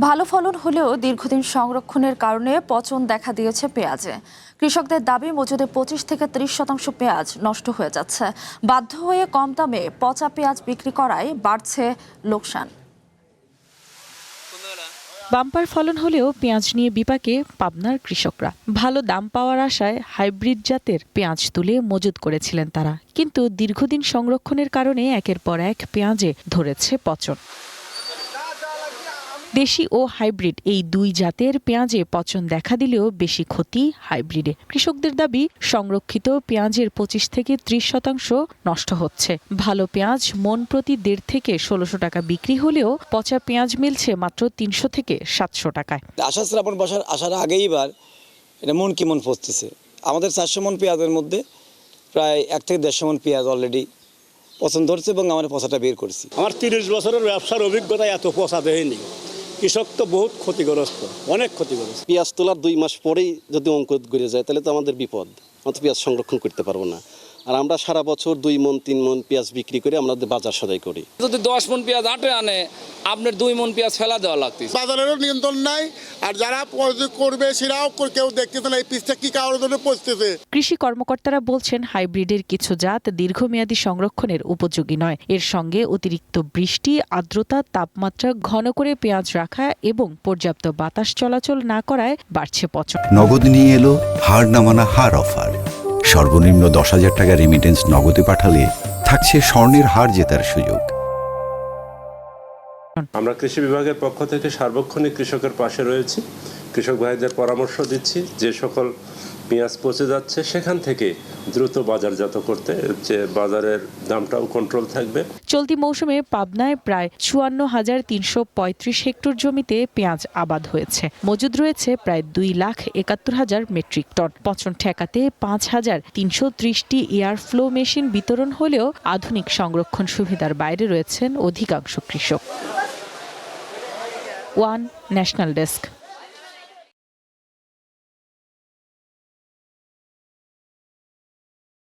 ভালো ফলন হলেও দীর্ঘদিন সংরক্ষণের কারণে পচন দেখা দিয়েছে পেঁয়াজে। কৃষকদের দাবি মজুদে 25 থেকে 30% পেঁয়াজ নষ্ট হয়ে যাচ্ছে। বাধ্য হয়ে কম দামে পচা পেঁয়াজ বিক্রি করায় বাড়ছে লোকসান। বাম্পার ফলন হলেও পেঁয়াজ নিয়ে বিপাকে পাবনার কৃষকরা। ভালো দাম পাওয়ার আশায় হাইব্রিড জাতের পেঁয়াজ তুলে মজুত করেছিলেন তারা, কিন্তু দীর্ঘদিন সংরক্ষণের কারণে একের পর এক পেঁয়াজে ধরেছে পচন। দেশি ও হাইব্রিড এই দুই জাতের পেঁয়াজে পচন দেখা দিলেও বেশি ক্ষতি হাইব্রিডে। কৃষকদের দাবি সংরক্ষিত পেঁয়াজের 25 থেকে 30% নষ্ট হচ্ছে। ভালো পেঁয়াজ মন প্রতি 1.5 থেকে 1600 টাকা বিক্রি হলেও পচা পেঁয়াজ মিলছে মাত্র 300 থেকে 700 টাকায়। আষাঢ় শ্রাবণ বর্ষার আসার আগেই এবার এটা মন কি মন পচতেছে। আমাদের 400 মন পেঁয়াজের মধ্যে প্রায় 1 থেকে 150 মন পেঁয়াজ অলরেডি পচন ধরছে এবং আমরা পচাটা বের করছি। আমার 30 বছরের ব্যবসার অভিজ্ঞতা এত পচা দেয়নি। কৃষক তো বহুত ক্ষতিগ্রস্ত, অনেক ক্ষতিগ্রস্ত। পেঁয়াজ তোলার 2 মাস পরেই যদি অঙ্কুর গড়ে যায় তাহলে তো আমাদের বিপদ। আমরা পেঁয়াজ সংরক্ষণ করতে পারবো না। আর আমরা সারা বছর 2 মন 3 মন পেঁয়াজ বিক্রি করে আমাদের বাজার সদাই করি। যদি 10 মন পেঁয়াজ আটে আনে, আপনার 2 মন পেঁয়াজ ফেলা দেওয়া লাগতেছে। বাজারেরও নিয়ন্ত্রণ নাই, আর যারা করবে সেটাও কেউ দেখতেছে না এই পিসটা কি কারণে জন্য পচতেছে। কৃষি কর্মকর্তারা বলছেন হাইব্রিডের কিছু জাত দীর্ঘমেয়াদী সংরক্ষণের উপযোগী নয়। এর সঙ্গে অতিরিক্ত বৃষ্টি, আর্দ্রতা, তাপমাত্রা, ঘন করে পেঁয়াজ রাখা এবং পর্যাপ্ত বাতাস চলাচল না করায় বাড়ছে পচন। নগদ নিয়ে এলো হার না মানা হার অফার। সর্বনিম্ন 10,000 টাকা রেমিটেন্স নগদে পাঠালে থাকছে স্বর্ণের হার জেতার সুযোগ। আমরা কৃষি বিভাগের পক্ষ থেকে সার্বক্ষণিক কৃষকের পাশে রয়েছি। কৃষক ভাইদের পরামর্শ দিচ্ছি যে সকল পেঁয়াজ পচে যাচ্ছে সেখান থেকে দ্রুত বাজারজাত করতে, যে বাজারের দামটাও কন্ট্রোল থাকবে। চলতি মৌসুমে পাবনায় প্রায় 54,335 হেক্টর জমিতে পেঁয়াজ আবাদ হয়েছে। মজুদ রয়েছে প্রায় 2,71,000 মেট্রিক টন। পচন ঠেকাতে 5,330টি এয়ার ফ্লো মেশিন বিতরণ হলেও আধুনিক সংরক্ষণ সুবিধার বাইরে রয়েছেন অধিকাংশ কৃষক। One national desk.